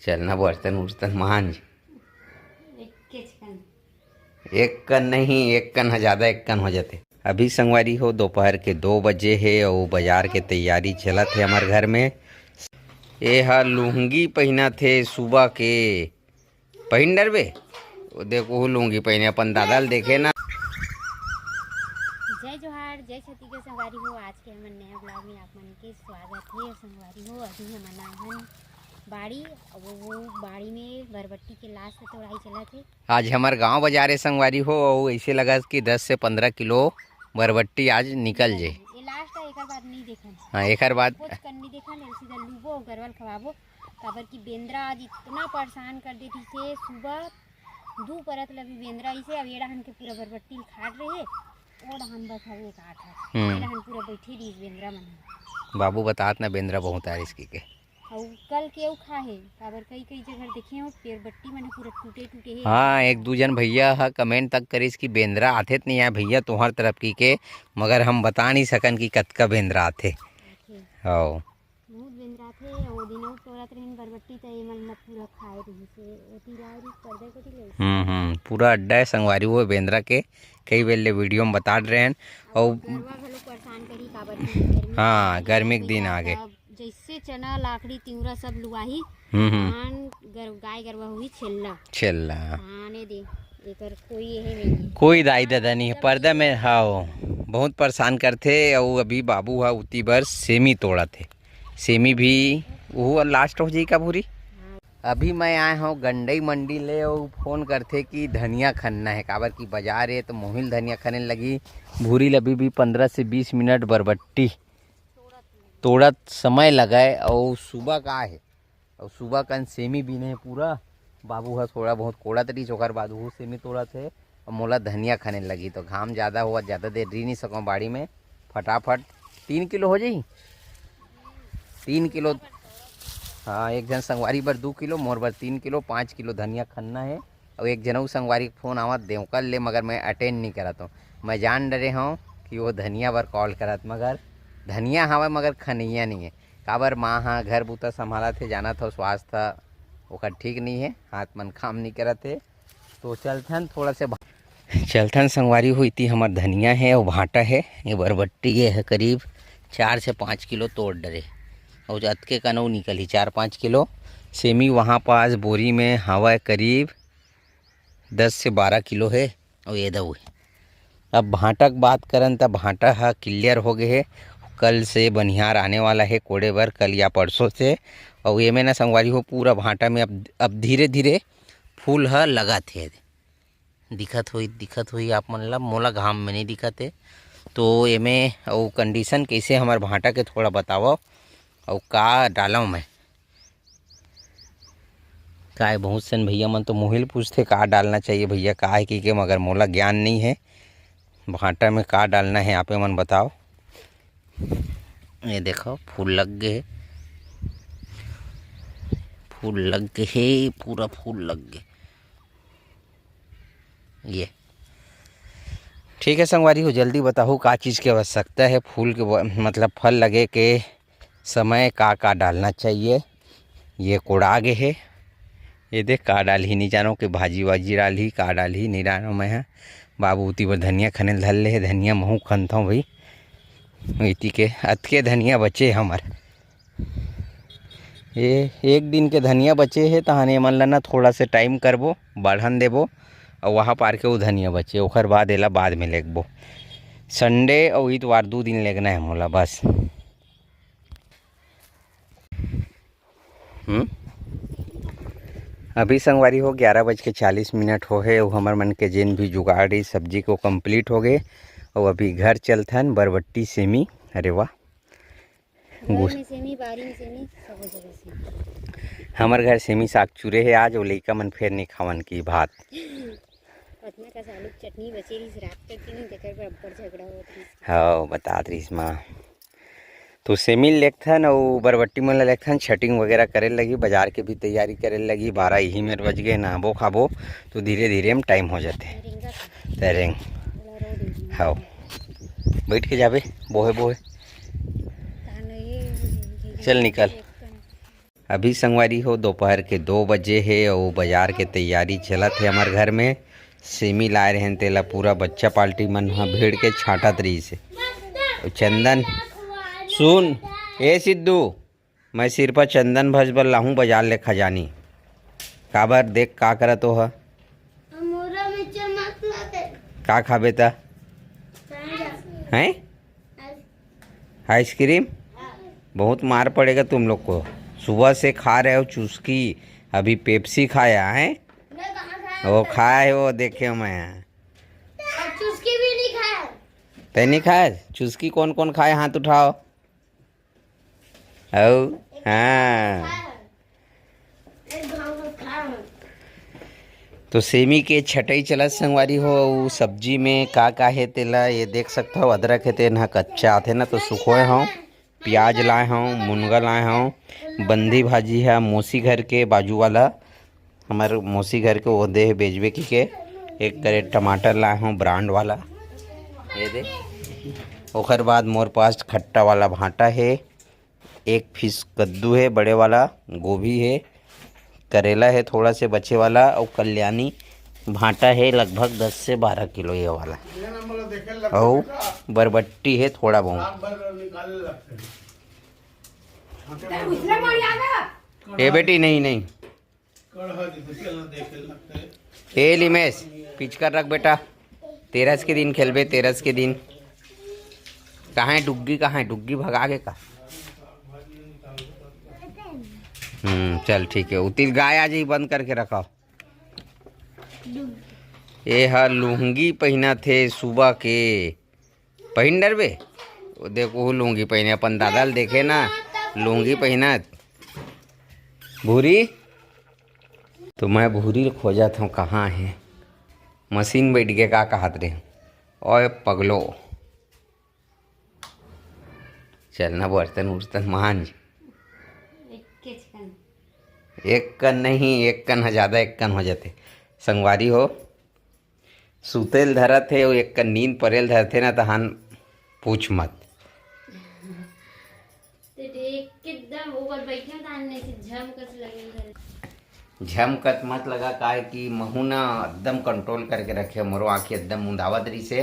चलना बर्तन उर्तन मांझ। एक कन नहीं, एक कन ज़्यादा, एक कन हो जाते। अभी संगवारी हो दोपहर के 2 बजे है और बाजार के तैयारी चलत है हमारे घर में। ये हा लुंगी पहना थे सुबह के, पहन डरबे वो देखो लुंगी पहने अपन दादा देखे ना। जय जोहार, जय छत्तीसगढ़ संगवारी हो। आज के हमन नया ब्लॉग में आप मन के स्वागत है संगवारी हो। अभी हमन आए हन बाड़ी, वो बाड़ी में बरबट्टी के लाश से तोड़ाई चला थे। आज हमारे गांव बाजार है संगवारी हो और ऐसे लगा कि 10 से 15 किलो बरबट्टी आज निकल जाए। ये लास्ट है, एक बार नहीं देखन। हाँ, एक बात कुछ करनी देखन, सीधा लूबो गरवल खवाबो। काबर की बेंद्रा आज इतना परेशान कर देती थे। सुबह दू परत लगी बेंद्रा इसे, अब एड़ा हन के पूरा बरबट्टी खाट रहे। और हम बस हवे काट है, एड़ा हन पूरा बैठे रही बेंद्रा मन। बाबू बतात ना बेंद्रा बहुत है इसकी के। और कल के खा है काबर कई कई जगह देखे हो पेड़ बट्टी मैंने पूरा टूटे टूटे है। हाँ, एक दो जन भैया हा कमेंट तक करिस कि बेंद्रा आथे नहीं है भैया तुम्हार तरफ की के, मगर हम बता नहीं सकन कि कतका बेंद्रा आथे। हाँ, बहुत बेंद्रा थे। वो दिन तोड़त रहिन बरबट्टी त एमन मत पूरा खाए रही से ओती लारी पर्दे को ले। पूरा अड्डा है संगवारी हुए बेंद्रा के। कई बेले वीडियो में बता रहे हैं और परेशान करी काबर। हाँ, गर्मी के दिन आ गए। जैसे चना लाकड़ी तिउरा सब लुआही गाय गरवा हुई छेल्ला आने दे एकर कोई यही नहीं, कोई दाई दादा नहीं है पर्दा में। हाँ, बहुत परेशान करते। और अभी बाबू हा उती बार सेमी तोड़ा थे, सेमी भी वो लास्ट हो जाई का भूरी। अभी मैं आया हूँ गंडई मंडी ले और फ़ोन करते कि धनिया खनना है काबर की बाजार है तो मोहिल धनिया खनने लगी। भूरी लभी भी 15 से 20 मिनट बरबट्टी तोड़त समय लगाए और सुबह का है और सुबह का सेमी भी नहीं पूरा। बाबू है थोड़ा बहुत कोड़ा तरी चोकर बाद वो सेमी तोड़ा थे और मोला धनिया खाने लगी। तो घाम ज़्यादा हुआ, ज़्यादा देर रह नहीं सकूँ बाड़ी में। फटाफट 3 किलो हो जाई, 3 किलो। हाँ, एक जन संगवारी पर 2 किलो, मोर पर 3 किलो, 5 किलो धनिया खनना है। और एक जनऊ संगवारी का फ़ोन आवत देव कर ले, मगर मैं अटेंड नहीं करा। तो मैं जान डरे हूँ कि वो धनिया पर कॉल करत, मगर धनिया हवा मगर खनिया नहीं है। काबर माँ हाँ घर बूता संभाला थे, जाना था स्वास्थ्य ओकर ठीक नहीं है, हाथ मन काम नहीं करा थे। तो चलथन थोड़ा से चलथन संगवारी हुई थी। हमार धनिया है और भाटा है, ये बरबट्टी ये है करीब 4 से 5 किलो तोड़ डरे और अतके कनऊ निकली 4-5 किलो। सेमी वहाँ पास बोरी में हवा करीब 10 से 12 किलो है और ये दऊ है। अब भाटा की बात करन तब भाटा हा क्लियर हो गए है। कल से बनिहार आने वाला है कोड़े बर, कल या परसों से। और ये में ना संगवारी हो पूरा भाटा में अब धीरे धीरे फूल हा लगा थे। दिखत हुई आप मन ला, मोला घाम में नहीं दिखत है। तो ये में और कंडीशन कैसे हमारे भाटा के थोड़ा बताओ और का डालूँ मैं का। बहुत से भैया मन तो मोहिल पूछते का डालना चाहिए भैया का है कि मगर मोला ज्ञान नहीं है भाटा में का डालना है। आप मन बताओ। ये देखो फूल लग गए, फूल लग गए, पूरा फूल लग गए। ये ठीक है संगवारी हो, जल्दी बताओ का चीज़ की आवश्यकता है फूल के मतलब फल लगे के समय का डालना चाहिए। ये कोड़ा गए है, ये देख का डाल ही नहीं जानो कि भाजी वाजी डाल ही का डाल ही नहीं डालो। मैं हाँ बाबू उती पर धनिया खने धल ले है, धनिया महू खनता हूँ भाई। इति के अतके धनिया बचे हमार, ये एक दिन के धनिया बचे है। तहाने मन ला ना थोड़ा से टाइम करबो, बढ़न देबो और वहाँ पार के वो धनिया बचे ओखर बाद एला बाद में लेगबो। संडे और इतवार 2 दिन लेगना है मोला बस। अभी संगवारी हो 11:40 हो है और हमार मन के जिन भी जुगाड़ी सब्जी को कंप्लीट हो गए। और अभी घर चलथन बरबट्टी सेमी। अरे वाह, हमार घर सेमी साग चूरे है आज और लइका मन फिर नहीं खावन की भात। हाँ, बता रहीस माँ। तो सेमी लेथन और बरबट्टी मन लेथन छटिंग वगैरह करे लगी, बाजार के भी तैयारी करे लगी। 12 ही में बज गए, नहाबो खाबो तो धीरे धीरे में टाइम हो जाते तरेंग। हाँ, बैठ के जाबे बोहे बोहे, चल निकल। अभी संगवारी हो दोपहर के 2 बजे है और बाजार के तैयारी चलत है हमारे घर में। सेमी लाए रहे तेला पूरा बच्चा पार्टी मन हा भीड़ के छाटत रही से। चंदन सुन, ए सिद्धू, मैं सिर पर चंदन भज बर लाहूँ बाजार ले खजानी। काबर देख का करत हो हा? का खाबे ता हैं? आइसक्रीम? बहुत मार पड़ेगा तुम लोग को। सुबह से खा रहे हो चुस्की, अभी पेप्सी खाया है। वो खाए हो देखे हो मैं। चुस्की भी नहीं खाया। ते नहीं खाया? चुस्की कौन कौन खाए हाथ उठाओ। हाँ, तो सेमी के छटई चलत संगवारी हो। सब्जी में का है तेला ये देख सकते हो। अदरक है तेना कच्चा आथे ना तो सुखोए हों। प्याज लाए हों, मुनगा लाए हों। बंदी भाजी है मौसी घर के बाजू वाला, हमारे मौसी घर के वो दे बेचबे की के। एक करेट टमाटर लाए हों ब्रांड वाला, ये दे। ओकर बाद मोर पास खट्टा वाला भांटा है। एक पीस कद्दू है बड़े वाला, गोभी है, करेला है थोड़ा से बचे वाला, और कल्याणी भांटा है लगभग 10 से 12 किलो ये वाला, और बरबट्टी है थोड़ा बहुत। ए बेटी नहीं नहीं, ए लिमेश पीछ कर रख बेटा। 13 के दिन खेलबे, 13 के दिन। कहाँ है डुग्गी? कहाँ है डुग्गी? भगा के का? चल ठीक है। उतिल गाय आ जाई, बंद करके रखा। ये हा लुंगी पहना थे सुबह के, पहन डरबे। वो देखो लुंगी पहने, अपन दादा देखे ना लुंगी पहनत। भूरी तो मैं भूरी खोजा था, कहाँ है? मशीन बैठ के का कहत रहे। ओए पगलो, चलना बर्तन उर्तन मांझ। एक कन नहीं, एक कन है ज़्यादा, एक कन हो जाते। संगवारी हो सुतेल धरत है और एक कन नींद परेल धरते ना तहान पूछ मत। झमकत मत लगा का है कि महू ना एकदम कंट्रोल करके रखे। मोरो आँखें एकदम मुंदावत रही से।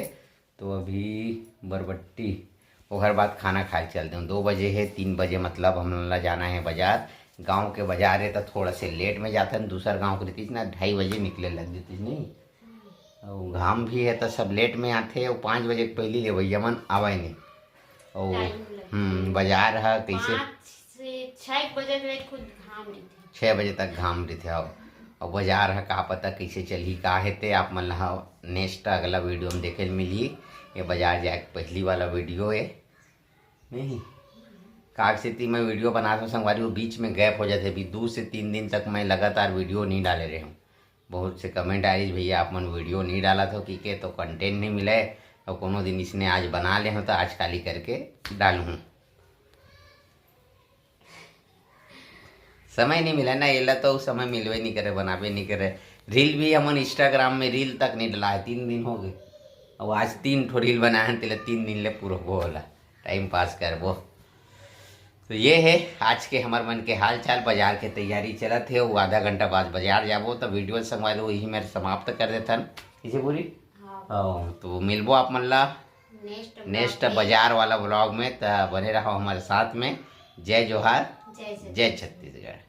तो अभी बरबट्टी और बाद खाना खाए चलते हैं। 2 बजे है, 3 बजे मतलब हम लोग जाना है बाजार। गांव के बाजार है तो थोड़ा से लेट में जाता है। दूसरा गांव के रहती ना 2:30 बजे निकले लग देती नहीं, और घाम भी है तो सब लेट में आते। और 5 बजे पहले ले भैया मन आवे नहीं। और बाजार है कैसे 6 बजे तक खुद घाम रही थी, 6 बजे तक घाम रही थे। और बाजार है का पता कैसे चली का है ते आप मन ला नेक्स्ट अगला वीडियो में देखे मिली। ये बाजार जाके पहली वाला वीडियो है नहीं। काग से मैं वीडियो बनाता हूँ संगवारी, वो बीच में गैप हो जाते। अभी 2 से 3 दिन तक मैं लगातार वीडियो नहीं डाले रहे हूँ। बहुत से कमेंट आई भैया आप मन वीडियो नहीं डाला था कि के, तो कंटेंट नहीं मिला है। और कोनो दिन इसने आज बना ले हो तो आज खाली करके डालूँ। समय नहीं मिला ना, ये तो समय मिलवे नहीं करे, बनावे नहीं करे। रील भी हमन इंस्टाग्राम में रील तक नहीं डला है, 3 दिन हो गए। और आज 3 ठो रील बनाए हैं, 3 दिन ले पूरा वो होला टाइम पास कर वो। तो ये है आज के हमारे मन के हाल चाल। बाजार के तैयारी चलत है, वो आधा घंटा बाद बाजार जाबो तो वीडियो संगवारी वही मेरे समाप्त कर देथन इसे पूरी। तो मिलबो आप मन ला नेक्स्ट बाजार वाला ब्लॉग में। तो बने रहो हमारे साथ में। जय जोहार, जय छत्तीसगढ़।